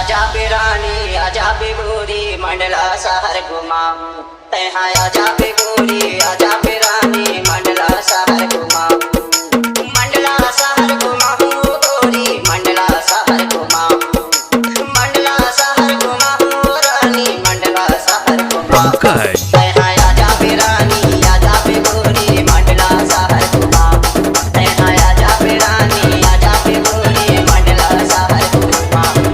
आजा बिरानी आजा बिगोरी मंडला शहर घुमाऊं। तैहा आजा बिगोरी आजा बिरानी मंडला शहर घुमाऊं। मंडला शहर घुमाऊं गोरी मंडला शहर घुमाऊं। मंडला शहर घुमाऊं रानी मंडला शहर घुमाऊं। तैहा आजा बिरानी आजा बिगोरी मंडला शहर घुमाऊं। तैहा आजा बिरानी आजा बिगोरी मंडला शहर घुमाऊं।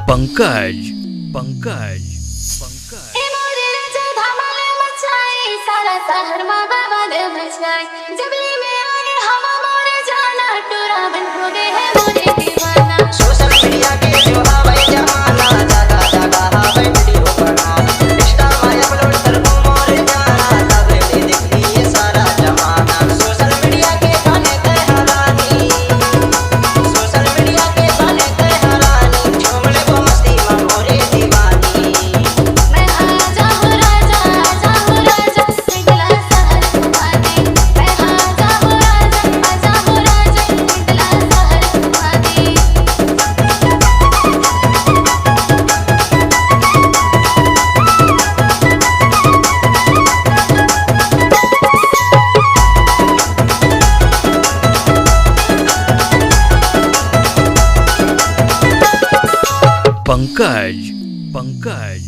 पंकज पंकज पंकज सारा शहर माँ बाबा ने बचाए। जबली में आए हवा मोरे जाना टूरा बन हो गए है मोरे दीवाना। सोशल मीडिया के जो हवाई जमाना जगह जगह हवाई वीडियो बना इंस्टा में अपलोड कर को मोरे जाना तब ले दिखली ये सारा जमाना। सोशल मीडिया के गाने ते हरानी सोशल मीडिया के गाने ते हरानी झूम ले वो मस्ती में मोरे दीवानी। मैं आजा हूँ राजा मिथिला शहर घुमा दे। मैं आजा हूँ राजा मिथिला शहर घुमा दे। पंकज पंकज